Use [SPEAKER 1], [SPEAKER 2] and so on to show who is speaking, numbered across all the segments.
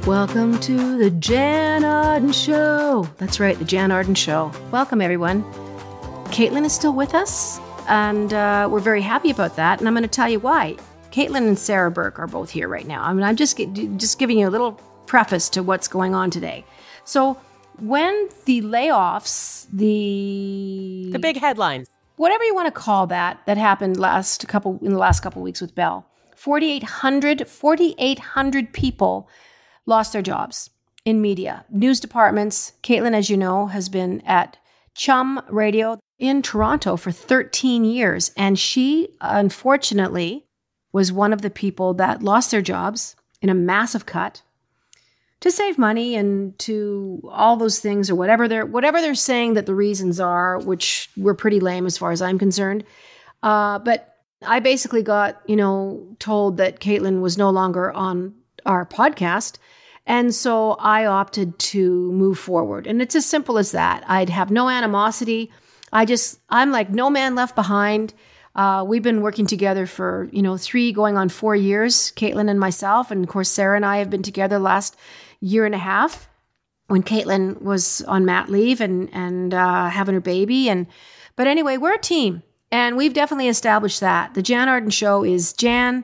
[SPEAKER 1] Welcome to the Jann Arden Show. That's right, the Jann Arden Show. Welcome, everyone. Caitlin is still with us, and we're very happy about that. And I'm going to tell you why. Caitlin and Sarah Burke are both here right now. I mean, I'm just giving you a little preface to what's going on today. So when the layoffs, the
[SPEAKER 2] big headlines,
[SPEAKER 1] whatever you want to call that happened in the last couple of weeks with Bell, 4,800 people lost their jobs in media, news departments. Caitlin, as you know, has been at Chum Radio in Toronto for 13 years. And she, unfortunately, was one of the people that lost their jobs in a massive cut to save money and to all those things, or whatever they're saying that the reasons are, which were pretty lame as far as I'm concerned. But I basically got, told that Caitlin was no longer on our podcast. And so I opted to move forward. And it's as simple as that. I'd have no animosity. I'm like no man left behind. We've been working together for, 3 going on 4 years, Caitlin and myself. And of course, Sarah and I have been together the last year and a half when Caitlin was on mat leave and having her baby. But anyway, we're a team. And we've definitely established that. The Jann Arden Show is Jann,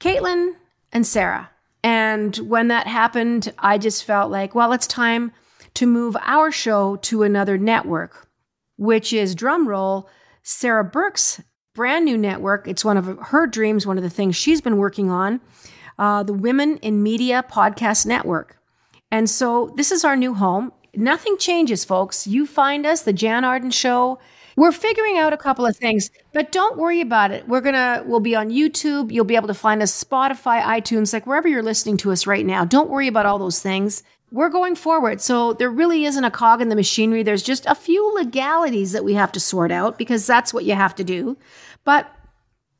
[SPEAKER 1] Caitlin, and Sarah. And when that happened, I just felt like, well, it's time to move our show to another network, which is, drumroll, Sarah Burke's brand new network. It's one of her dreams, one of the things she's been working on, the Women in Media Podcast Network. And so this is our new home. Nothing changes, folks. You find us, the Jann Arden Show. We're figuring out a couple of things, but don't worry about it. We'll be on YouTube. You'll be able to find us Spotify, iTunes, like wherever you're listening to us right now. Don't worry about all those things. We're going forward. So there really isn't a cog in the machinery. There's just a few legalities that we have to sort out because that's what you have to do. But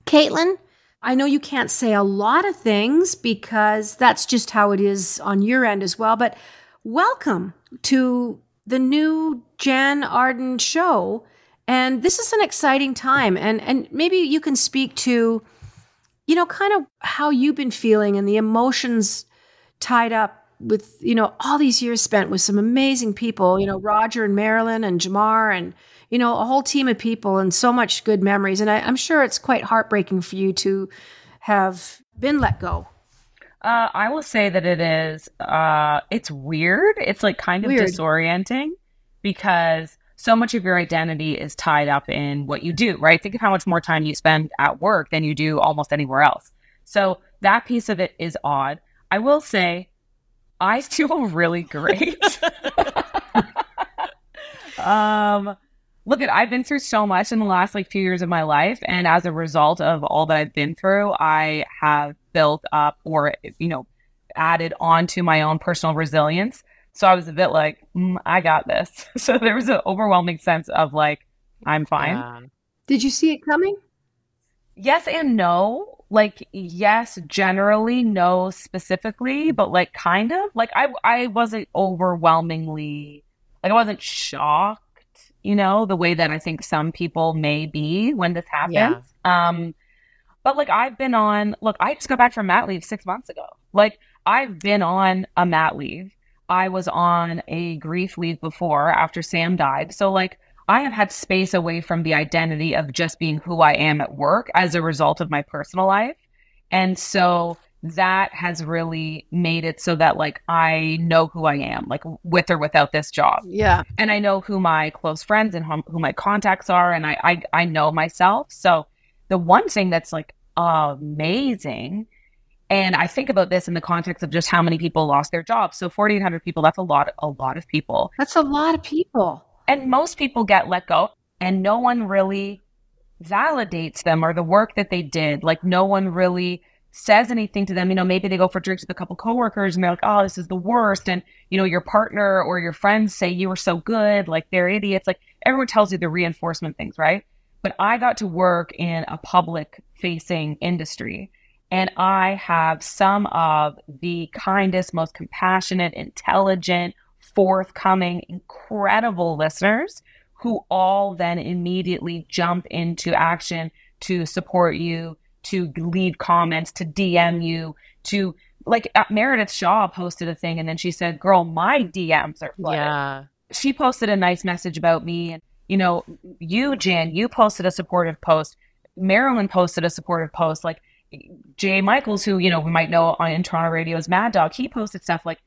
[SPEAKER 1] Caitlin, I know you can't say a lot of things because that's just how it is on your end as well. But welcome to the new Jann Arden Show. And this is an exciting time. And maybe you can speak to, kind of how you've been feeling and the emotions tied up with, all these years spent with some amazing people, Roger and Marilyn and Jamar and, a whole team of people and so much good memories. And I'm sure it's quite heartbreaking for you to have been let go.
[SPEAKER 3] I will say that it is, it's weird. It's like kind of disorienting because so much of your identity is tied up in what you do, right? Think of how much more time you spend at work than you do almost anywhere else. So that piece of it is odd. I will say I feel really great. Look, I've been through so much in the last few years of my life. And as a result of all that I've been through, I have built up or, added on to my own personal resilience. So I was a bit like, I got this. So there was an overwhelming sense of I'm fine.
[SPEAKER 1] Did you see it coming?
[SPEAKER 3] Yes and no. Yes, generally, no specifically, but kind of. I wasn't overwhelmingly, I wasn't shocked, the way that I think some people may be when this happens. Yeah. But I've been on, I just got back from mat leave 6 months ago. I've been on a mat leave. I was on a grief leave before after Sam died. So I have had space away from the identity of just being who I am at work as a result of my personal life. And so that has really made it so that I know who I am, with or without this job.
[SPEAKER 1] Yeah.
[SPEAKER 3] And I know who my close friends and who my contacts are. And I know myself. So the one thing that's amazing, and I think about this in the context of just how many people lost their jobs. So 4,800 people, that's a lot of people.
[SPEAKER 1] That's a lot of people.
[SPEAKER 3] And most people get let go and no one really validates them or the work that they did. No one really says anything to them. Maybe they go for drinks with a couple coworkers and they're like, oh, this is the worst. And, your partner or your friends say you were so good, they're idiots. Everyone tells you the reinforcement things, right? But I got to work in a public facing industry. And I have some of the kindest, most compassionate, intelligent, forthcoming, incredible listeners who all then immediately jump into action to support you, to leave comments, to DM you, to like Meredith Shaw posted a thing and then she said, girl, my DMs are flooded.
[SPEAKER 2] Yeah.
[SPEAKER 3] She posted a nice message about me. And, you know, you, Jan, you posted a supportive post. Marilyn posted a supportive post. Like Jay Michaels, who, you know, we might know in Toronto radio as Mad Dog, he posted stuff. Like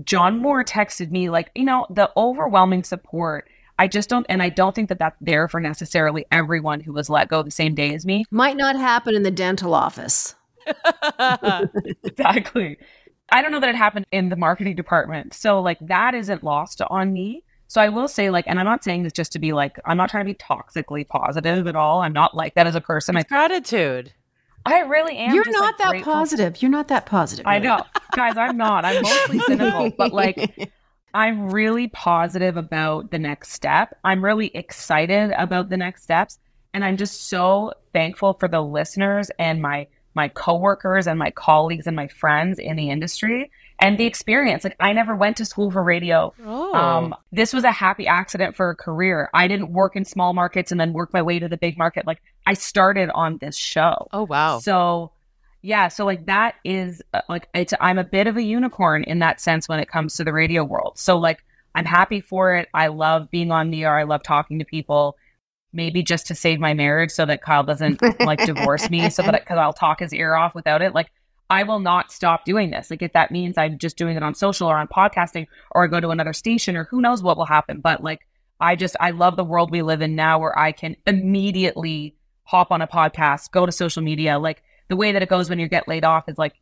[SPEAKER 3] John Moore texted me, like, you know, the overwhelming support. I don't think that that's there for necessarily everyone who was let go the same day as me.
[SPEAKER 1] Might not happen in the dental office.
[SPEAKER 3] Exactly. I don't know that it happened in the marketing department. So like that isn't lost on me. So I will say, like, and I'm not saying this just to be like, I'm not trying to be toxically positive at all. I'm not like that as a person.
[SPEAKER 2] It's gratitude.
[SPEAKER 3] I really am.
[SPEAKER 1] You're
[SPEAKER 3] just,
[SPEAKER 1] not
[SPEAKER 3] like,
[SPEAKER 1] that positive. You're not that positive.
[SPEAKER 3] I know. Guys, I'm not. I'm mostly cynical. But like, I'm really positive about the next step. I'm really excited about the next steps. And I'm just so thankful for the listeners and my coworkers and my colleagues and my friends in the industry and the experience. Like I never went to school for radio. This was a happy accident for a career. I didn't work in small markets and then work my way to the big market. Like I started on this show.
[SPEAKER 2] Oh, wow.
[SPEAKER 3] So yeah. So like that is like, I'm a bit of a unicorn in that sense when it comes to the radio world. So like, I'm happy for it. I love being on the air. I love talking to people. Maybe just to save my marriage so that Kyle doesn't like divorce me, so that because I'll talk his ear off without it. Like I will not stop doing this. Like if that means I'm just doing it on social or on podcasting or I go to another station or who knows what will happen. But like I love the world we live in now where I can immediately hop on a podcast, go to social media. Like the way that it goes when you get laid off is like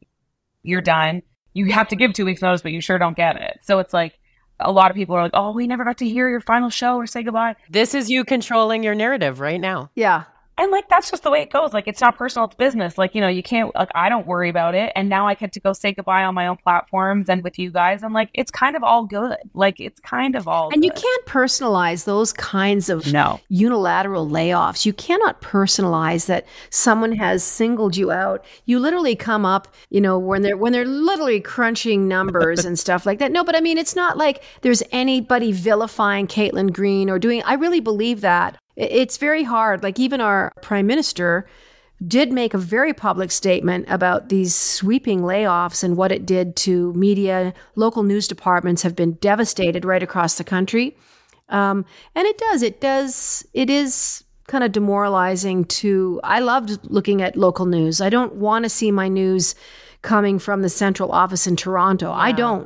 [SPEAKER 3] you're done. You have to give 2 weeks notice, but you sure don't get it. So it's like a lot of people are like, oh, we never got to hear your final show or say goodbye.
[SPEAKER 2] This is you controlling your narrative right now.
[SPEAKER 1] Yeah.
[SPEAKER 3] And like, that's just the way it goes. Like, it's not personal, it's business. Like, you know, you can't, like, I don't worry about it. And now I get to go say goodbye on my own platforms and with you guys. I'm like, it's kind of all good. Like, it's kind of all
[SPEAKER 1] And
[SPEAKER 3] good.
[SPEAKER 1] you can't personalize those kinds of
[SPEAKER 3] No.
[SPEAKER 1] unilateral layoffs. You cannot personalize that someone has singled you out. You literally come up, you know, when they're literally crunching numbers and stuff like that. No, but I mean, it's not like there's anybody vilifying Caitlin Green or doing, I really believe that. It's very hard. Like even our prime minister did make a very public statement about these sweeping layoffs and what it did to media. Local news departments have been devastated right across the country. And it is kind of demoralizing I loved looking at local news. I don't want to see my news coming from the central office in Toronto. Yeah.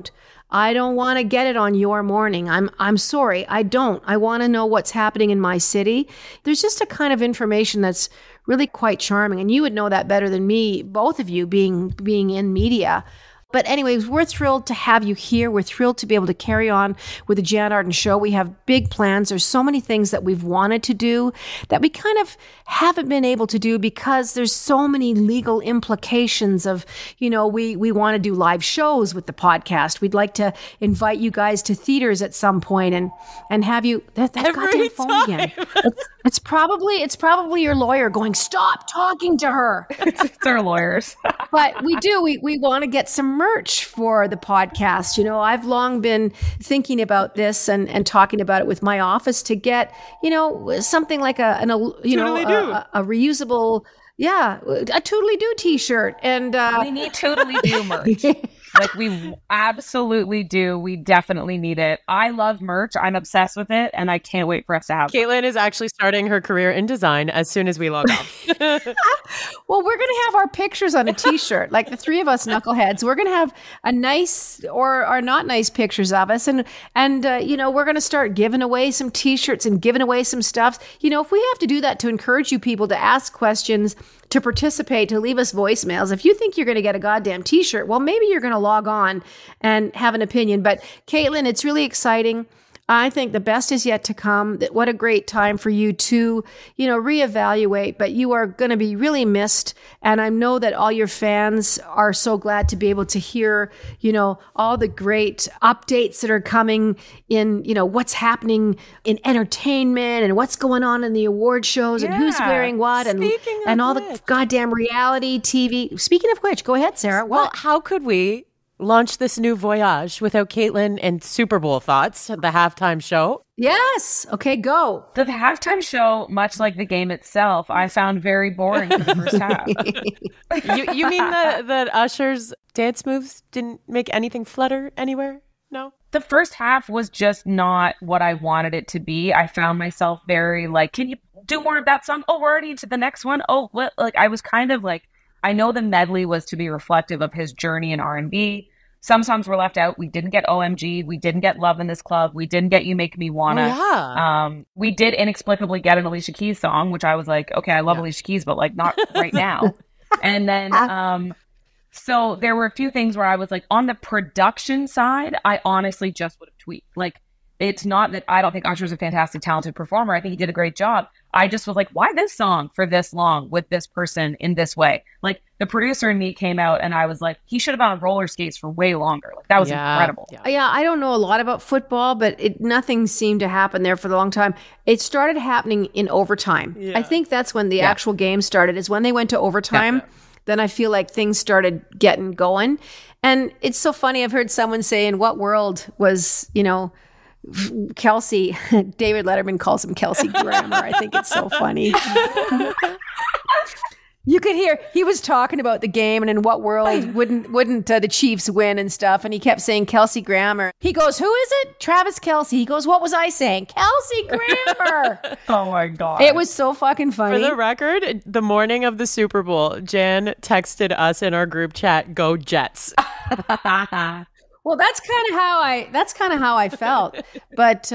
[SPEAKER 1] I don't want to get it on your morning. I'm sorry. I don't. I want to know what's happening in my city. There's just a kind of information that's really quite charming. And you would know that better than me, both of you being in media. But anyways, we're thrilled to have you here. We're thrilled to be able to carry on with the Jann Arden Show. We have big plans. There's so many things that we've wanted to do that we kind of haven't been able to do because there's so many legal implications of, you know, we want to do live shows with the podcast. We'd like to invite you guys to theaters at some point and have you, that goddamn phone again. It's probably your lawyer going, stop talking to her.
[SPEAKER 3] It's our lawyers.
[SPEAKER 1] But we want to get some merch for the podcast. You know, I've long been thinking about this and talking about it with my office to get, you know, something like a reusable, a Toodly Doo t-shirt. And
[SPEAKER 3] we need Toodly Doo merch. Like we absolutely do. We definitely need it. I love merch. I'm obsessed with it. And I can't wait for us to have it.
[SPEAKER 2] Caitlin is actually starting her career in design as soon as we log off.
[SPEAKER 1] Well, we're going to have our pictures on a t-shirt, like the three of us knuckleheads. We're going to have a nice or not nice pictures of us. And you know, we're going to start giving away some t-shirts and giving away some stuff. You know, if we have to do that to encourage you people to ask questions, to participate, to leave us voicemails. If you think you're going to get a goddamn t-shirt, well, maybe you're going to log on and have an opinion. But Caitlin, it's really exciting. I think the best is yet to come. What a great time for you to, you know, reevaluate, but you are going to be really missed. And I know that all your fans are so glad to be able to hear, you know, all the great updates that are coming in, you know, what's happening in entertainment and what's going on in the award shows and who's wearing what and all the goddamn reality TV. Speaking of which, go ahead, Sarah.
[SPEAKER 2] Well, how could we launch this new voyage without Caitlin and Super Bowl thoughts, the halftime show.
[SPEAKER 1] Yes. Okay, go.
[SPEAKER 3] The halftime show, much like the game itself, I found very boring for the first half.
[SPEAKER 2] You mean that Usher's dance moves didn't make anything flutter anywhere? No?
[SPEAKER 3] The first half was just not what I wanted it to be. I found myself very like, can you do more of that song? Oh, we're already into the next one. Oh, what? Like I was kind of like, I know the medley was to be reflective of his journey in R&B. Some songs were left out. We didn't get OMG. We didn't get Love in This Club. We didn't get You Make Me Wanna.
[SPEAKER 2] Oh, yeah.
[SPEAKER 3] We did inexplicably get an Alicia Keys song, which I was like, okay, I love Alicia Keys, but like not right now. And then, so there were a few things where I was like, on the production side, I honestly just would have tweaked. Like, it's not that I don't think Usher's a fantastic, talented performer. I think he did a great job. I just was like, why this song for this long with this person in this way? Like, the producer in me came out and I was like, he should have been on roller skates for way longer. Like, that was incredible.
[SPEAKER 1] Yeah, I don't know a lot about football, but nothing seemed to happen there for a long time. It started happening in overtime. Yeah. I think that's when the actual game started, is when they went to overtime. Yeah. Then I feel like things started getting going. And it's so funny. I've heard someone say, in what world was, Kelsey, David Letterman calls him Kelsey Grammer. I think it's so funny. You could hear he was talking about the game and in what world wouldn't the Chiefs win and stuff. And he kept saying Kelsey Grammer. He goes, who is it? Travis Kelce. He goes, what was I saying? Kelsey Grammer.
[SPEAKER 3] Oh my God.
[SPEAKER 1] It was so fucking funny.
[SPEAKER 2] For the record, the morning of the Super Bowl, Jann texted us in our group chat, "Go Jets."
[SPEAKER 1] Well, that's kind of how I felt. But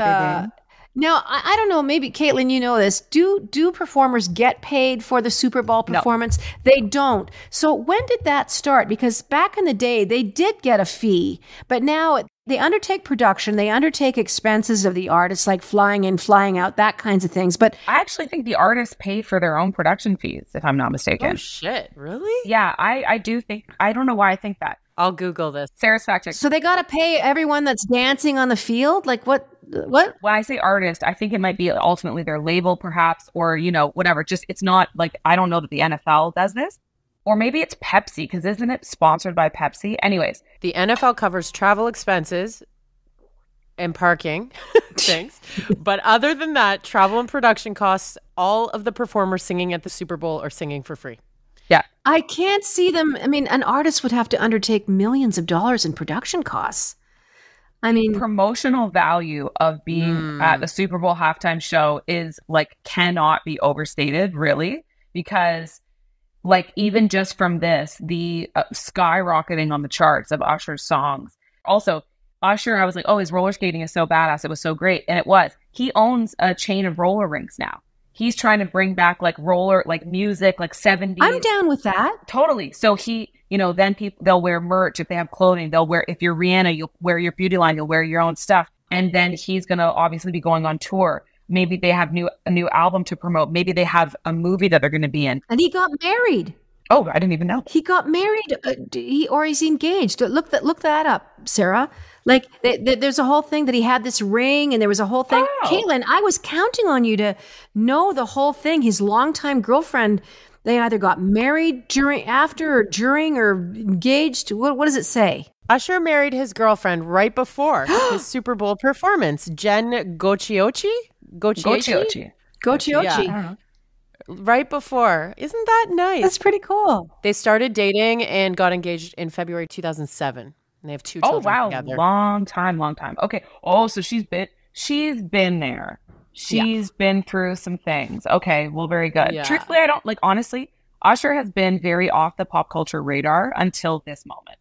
[SPEAKER 1] now I don't know. Maybe Caitlin, you know this. Do performers get paid for the Super Bowl performance? No. They don't. So when did that start? Because back in the day, they did get a fee, but now they undertake production. They undertake expenses of the artists, like flying in, flying out, that kinds of things. But
[SPEAKER 3] I actually think the artists pay for their own production fees, if I'm not mistaken.
[SPEAKER 2] Oh shit! Really?
[SPEAKER 3] Yeah, I do think. I don't know why I think that.
[SPEAKER 2] I'll Google this.
[SPEAKER 3] Sarah's fact check.
[SPEAKER 1] So they got to pay everyone that's dancing on the field? Like what? When
[SPEAKER 3] I say artist, I think it might be ultimately their label perhaps, or, whatever. Just, it's not like, I don't know that the NFL does this. Or maybe it's Pepsi, because isn't it sponsored by Pepsi? Anyways.
[SPEAKER 2] The NFL covers travel expenses and parking. Thanks. But other than that, travel and production costs, all of the performers singing at the Super Bowl are singing for free.
[SPEAKER 3] Yeah.
[SPEAKER 1] I can't see them. I mean, an artist would have to undertake millions of dollars in production costs. I mean,
[SPEAKER 3] promotional value of being at the Super Bowl halftime show is like, cannot be overstated, really, because like, even just from this, the skyrocketing on the charts of Usher's songs. Also, Usher, I was like, oh, his roller skating is so badass. It was so great. And it was. He owns a chain of roller rinks now. He's trying to bring back like roller, like music, like 70s.
[SPEAKER 1] I'm down with that.
[SPEAKER 3] Totally. So he, then they'll wear merch. If they have clothing, they'll wear, if you're Rihanna, you'll wear your beauty line, you'll wear your own stuff. And then he's going to obviously be going on tour. Maybe they have a new album to promote. Maybe they have a movie that they're going to be in.
[SPEAKER 1] And he got married.
[SPEAKER 3] Oh, I didn't even know.
[SPEAKER 1] He got married or he's engaged. Look that up, Sarah. Like there's a whole thing that he had this ring and there was a whole thing. Oh. Caitlin, I was counting on you to know the whole thing. His longtime girlfriend, they either got married after or during or engaged. What does it say?
[SPEAKER 2] Usher married his girlfriend right before his Super Bowl performance, Jen Gochiochi.
[SPEAKER 1] Yeah.
[SPEAKER 2] Right before. Isn't that nice?
[SPEAKER 1] That's pretty cool.
[SPEAKER 2] They started dating and got engaged in February 2007. And they have 2 children together.
[SPEAKER 3] Long time. Okay. Oh, so she's been there. She's been through some things. Okay, well, very good. Yeah. Truthfully, I don't, honestly, Usher has been very off the pop culture radar until this moment.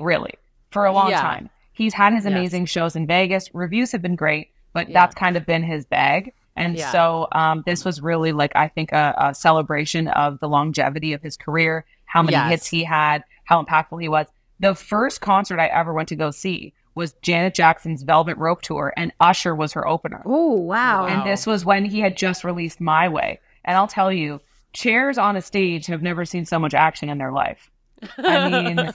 [SPEAKER 3] Really, for a long time. He's had his amazing shows in Vegas. Reviews have been great, but that's kind of been his bag. And so this was really, I think, a celebration of the longevity of his career, how many hits he had, how impactful he was. The first concert I ever went to go see was Janet Jackson's Velvet Rope Tour, and Usher was her opener.
[SPEAKER 1] Oh, wow.
[SPEAKER 3] And this was when he had just released My Way. And I'll tell you, chairs on a stage have never seen so much action in their life. I mean,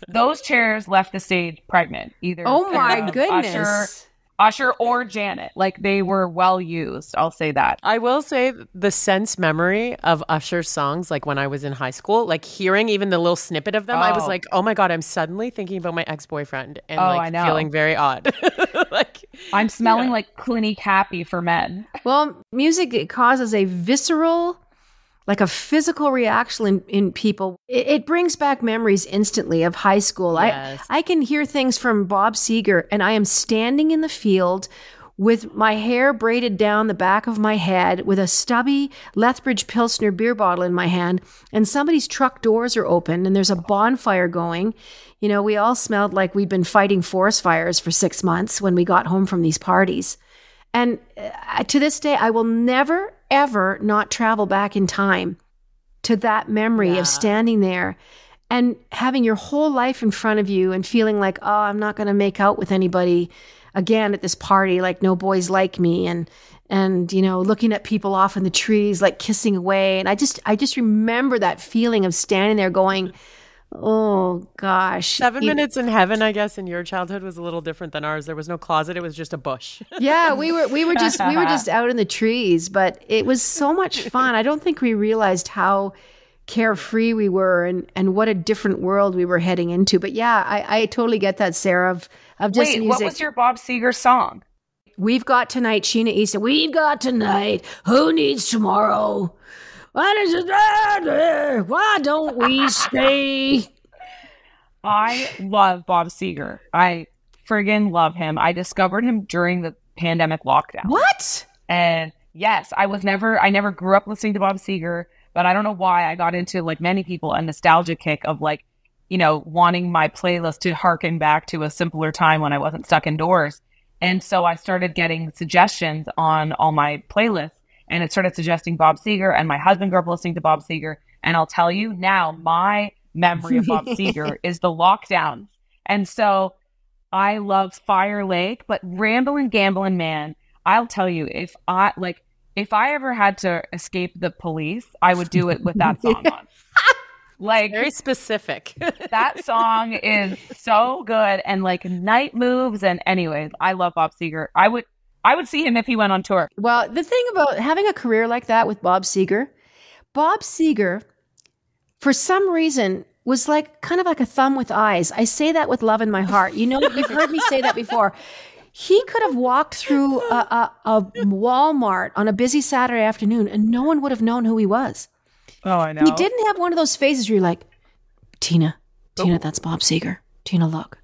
[SPEAKER 3] those chairs left the stage pregnant. Either
[SPEAKER 1] oh my goodness.
[SPEAKER 3] Usher Usher or Janet. Like, they were well used. I'll say that.
[SPEAKER 2] I will say the sense memory of Usher's songs, like when I was in high school, like hearing even the little snippet of them, I was like, oh my God, I'm suddenly thinking about my ex-boyfriend and
[SPEAKER 3] I know.
[SPEAKER 2] feeling very odd. Like,
[SPEAKER 3] I'm smelling like Clinique Happy for men.
[SPEAKER 1] Well, music, it causes a visceral, like a physical reaction in people. It brings back memories instantly of high school.
[SPEAKER 2] Yes.
[SPEAKER 1] I can hear things from Bob Seger, and I am standing in the field with my hair braided down the back of my head with a stubby Lethbridge Pilsner beer bottle in my hand, and somebody's truck doors are open and there's a bonfire going. You know, we all smelled like we'd been fighting forest fires for 6 months when we got home from these parties. And to this day, I will never, ever not travel back in time to that memory of standing there and having your whole life in front of you and feeling like, oh, I'm not going to make out with anybody again at this party, like no boys like me, and you know, looking at people off in the trees, like kissing away. And I just remember that feeling of standing there going, oh gosh.
[SPEAKER 2] 7 minutes in heaven, I guess, in your childhood was a little different than ours. There was no closet, it was just a bush.
[SPEAKER 1] Yeah, we were just out in the trees, but it was so much fun. I don't think we realized how carefree we were and what a different world we were heading into. But yeah, I totally get that, Sarah, of just
[SPEAKER 3] Wait,
[SPEAKER 1] music.
[SPEAKER 3] what was your Bob Seger song?
[SPEAKER 1] We've got tonight, Sheena Easton. We've got tonight. Who needs tomorrow? Why don't we stay?
[SPEAKER 3] I love Bob Seger. I friggin' love him. I discovered him during the pandemic lockdown.
[SPEAKER 1] What?
[SPEAKER 3] And yes, I never grew up listening to Bob Seger, but I don't know why I got into, like many people, a nostalgia kick of, like, you know, wanting my playlist to harken back to a simpler time when I wasn't stuck indoors. And so I started getting suggestions on all my playlists, and it started suggesting Bob Seger, and my husband grew up listening to Bob Seger. And I'll tell you now, my memory of Bob Seger is the lockdowns. And so I love Fire Lake, but Ramblin' Gamblin' Man, I'll tell you, if I ever had to escape the police, I would do it with that song on. Like,
[SPEAKER 2] very specific.
[SPEAKER 3] That song is so good, and like Night Moves, and anyways, I love Bob Seger. I would see him if he went on tour.
[SPEAKER 1] Well, the thing about having a career like that with Bob Seger, for some reason, was like kind of like a thumb with eyes. I say that with love in my heart. You know, you've heard me say that before. He could have walked through a Walmart on a busy Saturday afternoon and no one would have known who he was.
[SPEAKER 3] Oh, I know.
[SPEAKER 1] He didn't have one of those phases where you're like, Tina, that's Bob Seger. Tina, look.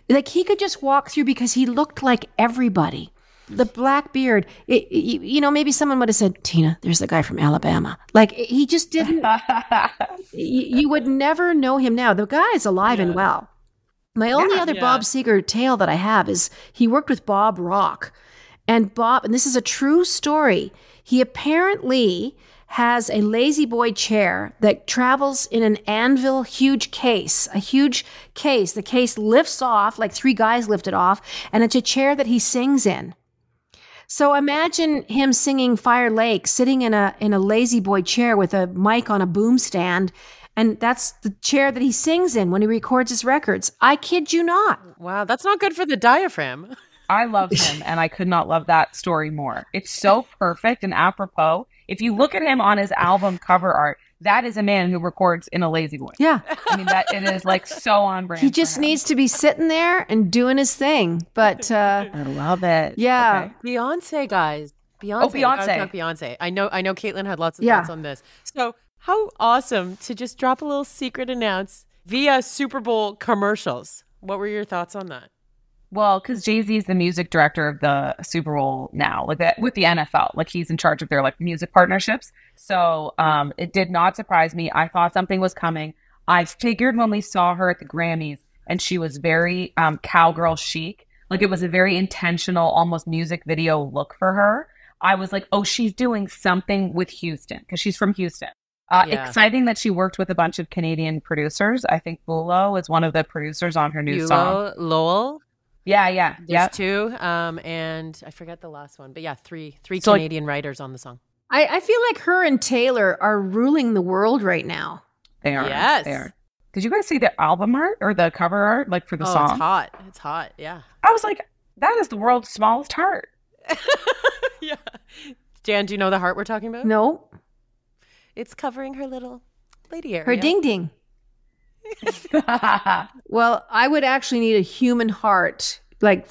[SPEAKER 1] Like, he could just walk through because he looked like everybody. The black beard, you know, maybe someone would have said, Tina, there's the guy from Alabama. Like, he just didn't, you would never know him now. The guy is alive and well. My only other Bob Seger tale that I have is he worked with Bob Rock. And this is a true story, he apparently has a lazy boy chair that travels in an anvil huge case, a huge case. The case lifts off, like 3 guys lift it off, and it's a chair that he sings in. So imagine him singing Fire Lake, sitting in a lazy boy chair with a mic on a boom stand, and that's the chair that he sings in when he records his records. I kid you not.
[SPEAKER 2] Wow, that's not good for the diaphragm.
[SPEAKER 3] I love him, and I could not love that story more. It's so perfect and apropos. If you look at him on his album cover art, that is a man who records in a lazy boy.
[SPEAKER 1] Yeah.
[SPEAKER 3] I mean, that it is like so on brand.
[SPEAKER 1] He just needs to be sitting there and doing his thing. But
[SPEAKER 3] I love it.
[SPEAKER 1] Yeah.
[SPEAKER 3] Okay.
[SPEAKER 2] Beyonce, guys.
[SPEAKER 3] Oh, Beyonce.
[SPEAKER 2] Beyonce. I know Caitlin had lots of thoughts on this. So how awesome to just drop a little secret announce via Super Bowl commercials. What were your thoughts on that?
[SPEAKER 3] Well, because Jay-Z is the music director of the Super Bowl now, like that with the NFL. Like, he's in charge of their like music partnerships. So it did not surprise me. I thought something was coming. I figured when we saw her at the Grammys and she was very cowgirl chic, like it was a very intentional, almost music video look for her. I was like, oh, she's doing something with Houston because she's from Houston. Exciting that she worked with a bunch of Canadian producers. I think Bulo is one of the producers on her new song.
[SPEAKER 2] Lowell.
[SPEAKER 3] Yeah.
[SPEAKER 2] There's 2, and I forget the last one, but yeah, three Canadian writers on the song.
[SPEAKER 1] I feel like her and Taylor are ruling the world right now.
[SPEAKER 3] They are.
[SPEAKER 2] Yes.
[SPEAKER 3] They are. Did you guys see the album art or the cover art, like for the song?
[SPEAKER 2] It's hot. It's hot. Yeah.
[SPEAKER 3] I was like, That is the world's smallest heart.
[SPEAKER 2] Yeah. Jan, do you know the heart we're talking about?
[SPEAKER 1] No,
[SPEAKER 2] It's covering her little lady area.
[SPEAKER 1] her ding ding. Well, I would actually need a human heart, like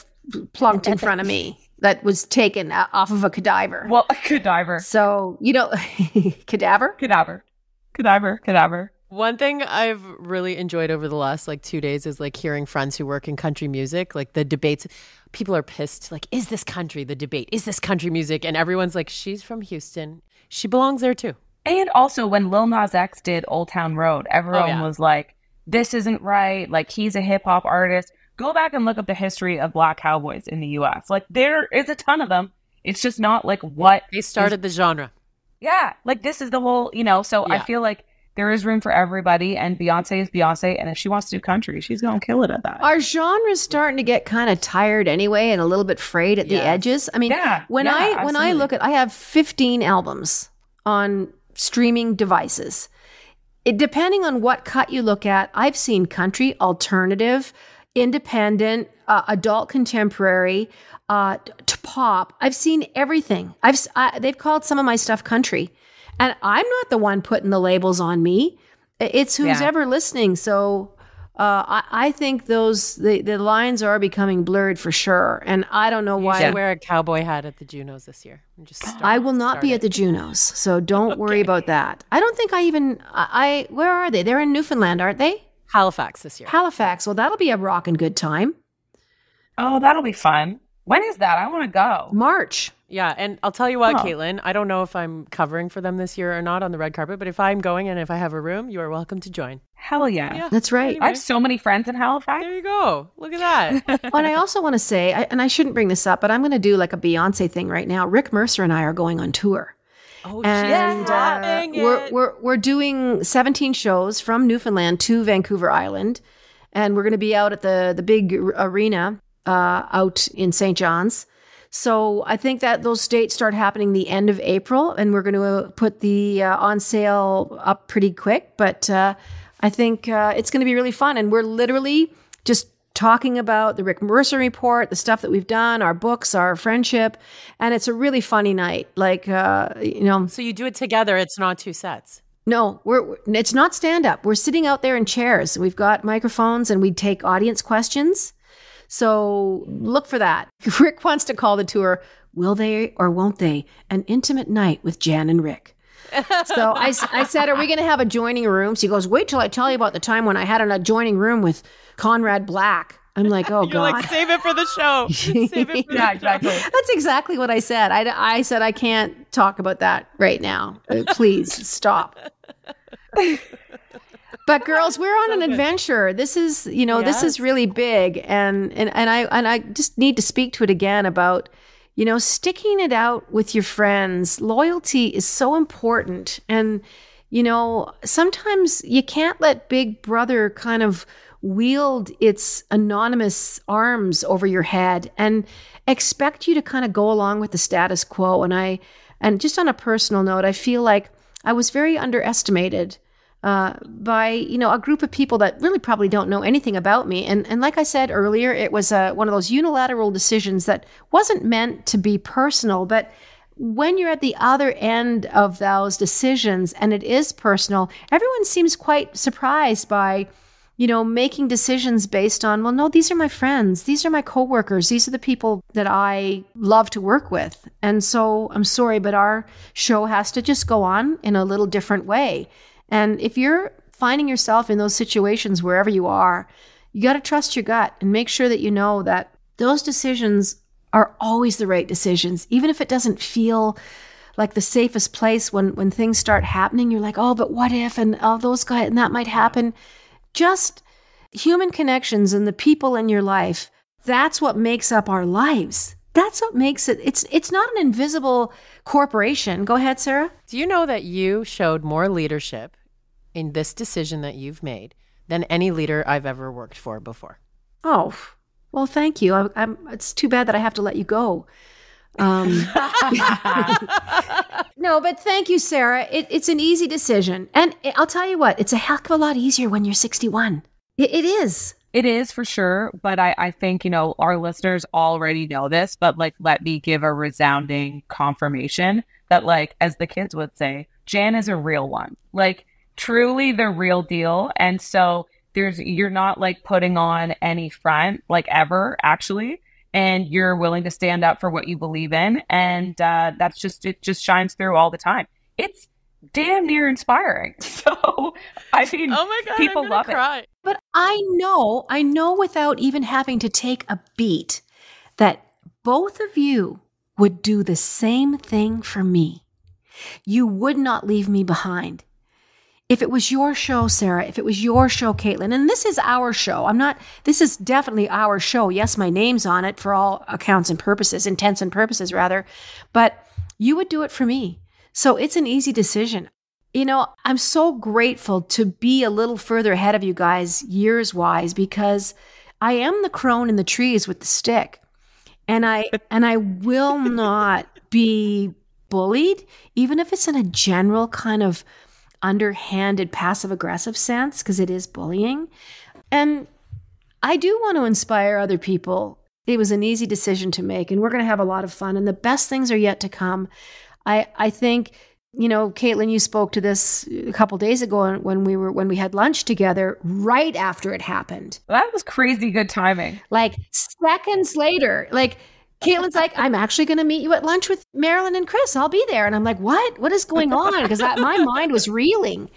[SPEAKER 1] plunked in front of me, that was taken off of a cadaver.
[SPEAKER 3] Well, a cadaver.
[SPEAKER 1] So, cadaver?
[SPEAKER 3] Cadaver.
[SPEAKER 2] One thing I've really enjoyed over the last 2 days is hearing friends who work in country music, the debates. People are pissed. Is this country? The debate. Is this country music? And everyone's like, she's from Houston. She belongs there too.
[SPEAKER 3] And also when Lil Nas X did Old Town Road, everyone was like, this isn't right. He's a hip hop artist. Go back and look up the history of Black cowboys in the US. There is a ton of them. It's just not what
[SPEAKER 2] they started the genre.
[SPEAKER 3] Yeah. This is the whole, so I feel like there is room for everybody, and Beyonce is Beyonce, and if she wants to do country, she's going to kill it at that.
[SPEAKER 1] Our genre's starting to get kind of tired anyway and a little bit frayed at the edges. I mean, when I look at, I have 15 albums on streaming devices. Depending on what cut you look at, I've seen country, alternative, independent, adult contemporary, to pop. I've seen everything. They've called some of my stuff country. And I'm not the one putting the labels on me. It's who's ever listening. So I think the lines are becoming blurred for sure. And I don't know why.
[SPEAKER 2] You should wear a cowboy hat at the Junos this year.
[SPEAKER 1] I will not be at the Junos. So don't worry about that. I don't think where are they? They're in Newfoundland, aren't they?
[SPEAKER 2] Halifax this year.
[SPEAKER 1] Halifax. Well, that'll be a rockin' good time.
[SPEAKER 3] Oh, that'll be fun. When is that? I want to go.
[SPEAKER 1] March.
[SPEAKER 2] Yeah, and I'll tell you what, Caitlin, I don't know if I'm covering for them this year or not on the red carpet, but if I'm going and if I have a room, you are welcome to join.
[SPEAKER 3] Hell yeah.
[SPEAKER 1] That's right.
[SPEAKER 3] Anyway. I have so many friends in Halifax.
[SPEAKER 2] There you go. Look at that.
[SPEAKER 1] And I also want to say, and I shouldn't bring this up, but I'm going to do a Beyonce thing right now. Rick Mercer and I are going on tour.
[SPEAKER 2] Oh,
[SPEAKER 1] and we're doing 17 shows from Newfoundland to Vancouver Island, and we're going to be out at the big arena out in St. John's. So I think that those dates start happening the end of April, and we're going to put the on sale up pretty quick. But I think it's going to be really fun, and we're literally just talking about the Rick Mercer report, the stuff that we've done, our books, our friendship, and it's a really funny night. So
[SPEAKER 2] you do it together. It's not two sets.
[SPEAKER 1] No, it's not stand up. We're sitting out there in chairs. We've got microphones, and we take audience questions. So look for that. Rick wants to call the tour, Will They or Won't They? An Intimate Night with Jann and Rick. So I said, are we going to have adjoining rooms? He goes, wait till I tell you about the time when I had an adjoining room with Conrad Black. I'm like, oh,
[SPEAKER 2] You're
[SPEAKER 1] God.
[SPEAKER 2] Save it for the show. Save it for the
[SPEAKER 3] exactly.
[SPEAKER 1] That's exactly what I said. I said, I can't talk about that right now. Please stop. But girls, we're on an adventure. This is, this is really big. And I just need to speak to it again about, sticking it out with your friends. Loyalty is so important. And, sometimes you can't let Big Brother kind of wield its anonymous arms over your head and expect you to kind of go along with the status quo. And just on a personal note, I feel like I was very underestimated by, a group of people that really probably don't know anything about me. And like I said earlier, it was one of those unilateral decisions that wasn't meant to be personal. But when you're at the other end of those decisions and it is personal, everyone seems quite surprised by, making decisions based on, well, no, these are my friends. These are my coworkers. These are the people that I love to work with. And so I'm sorry, but our show has to just go on in a little different way. And if you're finding yourself in those situations wherever you are, you got to trust your gut and make sure that you know that those decisions are always the right decisions. Even if it doesn't feel like the safest place when things start happening, you're like, oh, but what if, and oh, those guys, and that might happen. Just human connections and the people in your life, that's what makes up our lives. That's what makes it. It's not an invisible corporation. Go ahead, Sarah.
[SPEAKER 2] Do you know that you showed more leadership in this decision that you've made than any leader I've ever worked for before?
[SPEAKER 1] Oh, well, thank you. It's too bad that I have to let you go. No, but thank you, Sarah. It's an easy decision. And I'll tell you what, it's a heck of a lot easier when you're 61. It is.
[SPEAKER 3] It is for sure, but I think, our listeners already know this, but like, let me give a resounding confirmation that, like, as the kids would say, Jann is a real one, like truly the real deal. And so you're not like putting on any front, like ever actually, and you're willing to stand up for what you believe in. And it just shines through all the time. It's damn near inspiring. So I mean,
[SPEAKER 2] Oh my God,
[SPEAKER 3] people
[SPEAKER 2] I'm gonna
[SPEAKER 3] love
[SPEAKER 2] cry.
[SPEAKER 3] it.
[SPEAKER 1] But I know without even having to take a beat that both of you would do the same thing for me. You would not leave me behind. If it was your show, Sarah, if it was your show, Caitlin, and this is our show, this is definitely our show. Yes, my name's on it for all accounts and purposes, intents and purposes rather, but you would do it for me. So it's an easy decision. I'm so grateful to be a little further ahead of you guys years wise, because I am the crone in the trees with the stick, and I will not be bullied, even if it's in a general kind of underhanded passive aggressive sense, because it is bullying. And I do want to inspire other people. It was an easy decision to make, and we're going to have a lot of fun, and the best things are yet to come. I think, Caitlin, you spoke to this a couple days ago when we had lunch together right after it happened.
[SPEAKER 3] That was crazy good timing.
[SPEAKER 1] Like seconds later, like Caitlin's like, I'm actually going to meet you at lunch with Marilyn and Chris. I'll be there. And I'm like, what is going on? Because my mind was reeling.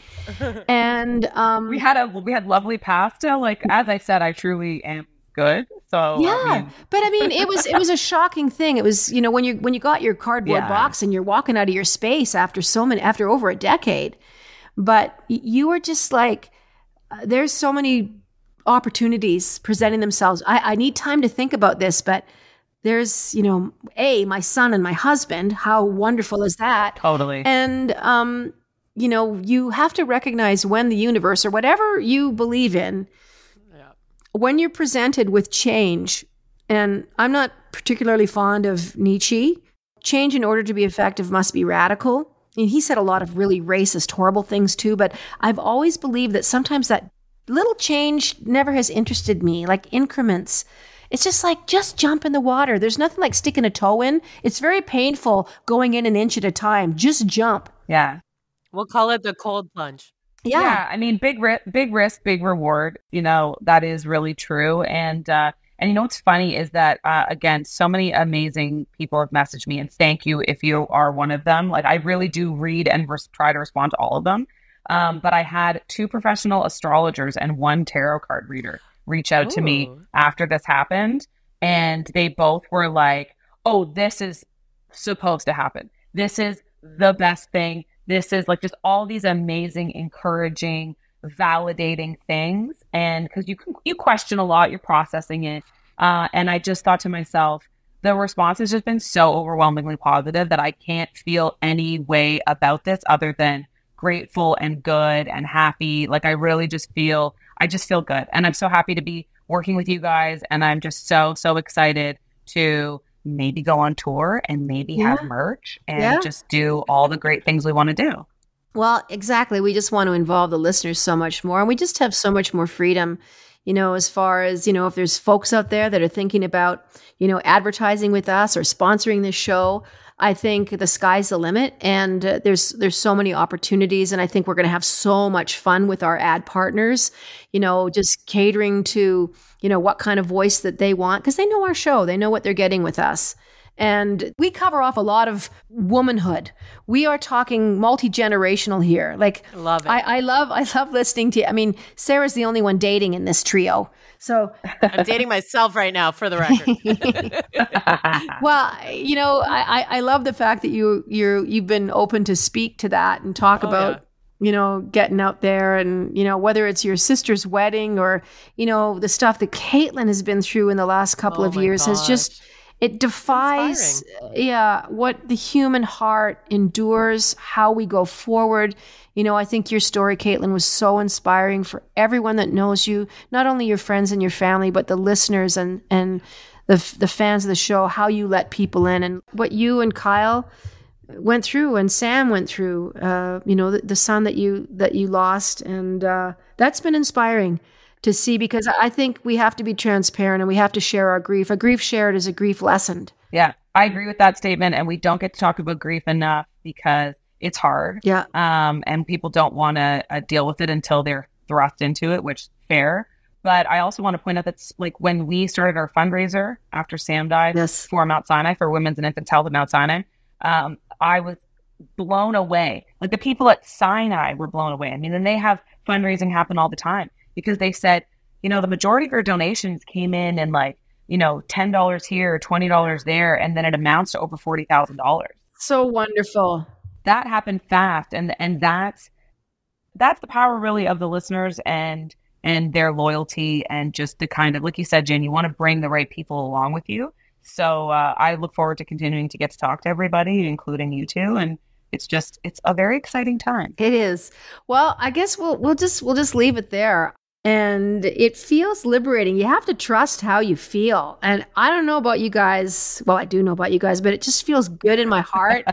[SPEAKER 1] And
[SPEAKER 3] we had lovely pasta. Like, as I said, I truly am good. So
[SPEAKER 1] yeah, but it was a shocking thing. It was, when you got your cardboard box and you're walking out of your space after over a decade, but you were just like, there's so many opportunities presenting themselves. I need time to think about this, but there's, my son and my husband. How wonderful is that?
[SPEAKER 3] Totally.
[SPEAKER 1] And, you have to recognize when the universe or whatever you believe in, when you're presented with change, and I'm not particularly fond of Nietzsche, change in order to be effective must be radical. And he said a lot of really racist, horrible things too, but I've always believed that sometimes that little change never has interested me, like increments. It's just like, just jump in the water. There's nothing like sticking a toe in. It's very painful going in an inch at a time. Just jump.
[SPEAKER 3] Yeah.
[SPEAKER 2] We'll call it the cold plunge.
[SPEAKER 3] Yeah. Big risk, big reward. That is really true. And what's funny is that, again, so many amazing people have messaged me, and thank you if you are one of them. Like, I really do read and try to respond to all of them. But I had 2 professional astrologers and 1 tarot card reader reach out to me after this happened. And they both were like, oh, this is supposed to happen. This is the best thing. This is like just all these amazing, encouraging, validating things. And because you question a lot, you're processing it. And I just thought to myself, the response has just been so overwhelmingly positive that I can't feel any way about this other than grateful and good and happy. Like, I really just feel good. And I'm so happy to be working with you guys. And I'm just so, so excited to maybe go on tour and maybe have merch and just do all the great things we want to do.
[SPEAKER 1] Well, exactly. We just want to involve the listeners so much more. And we just have so much more freedom, as far as, if there's folks out there that are thinking about, advertising with us or sponsoring this show. I think the sky's the limit, and there's so many opportunities. And I think we're going to have so much fun with our ad partners, just catering to, what kind of voice that they want, because they know our show, they know what they're getting with us. And we cover off a lot of womanhood. We are talking multi-generational here. Like,
[SPEAKER 2] love it.
[SPEAKER 1] I love listening to you. I mean, Sarah's the only one dating in this trio. So
[SPEAKER 2] I'm dating myself right now, for the record.
[SPEAKER 1] Well, I love the fact that you've been open to speak to that and talk about, getting out there and, whether it's your sister's wedding or, the stuff that Caitlin has been through in the last couple of years has just, it defies, what the human heart endures, how we go forward. I think your story, Caitlin, was so inspiring for everyone that knows you, not only your friends and your family, but the listeners and the fans of the show, how you let people in and what you and Kyle went through and Sam went through, the son that you lost. And that's been inspiring to see, because I think we have to be transparent and we have to share our grief. A grief shared is a grief lessened.
[SPEAKER 3] Yeah, I agree with that statement. And we don't get to talk about grief enough because it's hard.
[SPEAKER 1] Yeah.
[SPEAKER 3] And people don't want to deal with it until they're thrust into it, which is fair. But I also want to point out that like when we started our fundraiser after Sam died for Mount Sinai, for Women's and Infants Health at Mount Sinai, I was blown away. Like the people at Sinai were blown away. I mean, and they have fundraising happen all the time because they said, you know, the majority of our donations came in and like, you know, $10 here, $20 there, and then it amounts to over $40,000.
[SPEAKER 1] So wonderful.
[SPEAKER 3] That happened fast. And that's the power really of the listeners and their loyalty and just the kind of, like you said, Jen, you want to bring the right people along with you. So I look forward to continuing to get to talk to everybody, including you two. And it's a very exciting time.
[SPEAKER 1] It is. Well, I guess we'll just leave it there. And it feels liberating. You have to trust how you feel. And I don't know about you guys. Well, I do know about you guys, but it just feels good in my heart.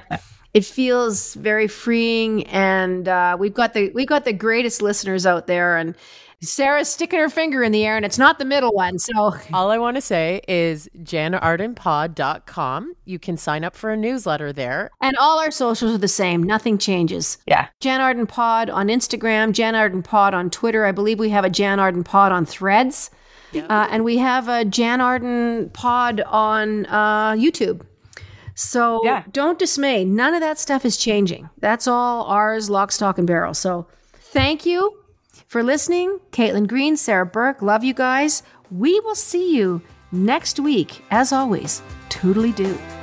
[SPEAKER 1] It feels very freeing. And we've got the greatest listeners out there. And Sarah's sticking her finger in the air, and it's not the middle one. So
[SPEAKER 2] all I want to say is JannArdenPod.com. You can sign up for a newsletter there.
[SPEAKER 1] And all our socials are the same. Nothing changes.
[SPEAKER 3] Yeah.
[SPEAKER 1] Jann Arden Pod on Instagram, Jann Arden Pod on Twitter. I believe we have a Jann Arden Pod on Threads. Yeah. And we have a Jann Arden Pod on YouTube. So don't dismay. None of that stuff is changing. That's all ours, lock, stock, and barrel. So thank you for listening. Caitlin Green, Sarah Burke, love you guys. We will see you next week. As always, toodly-doo.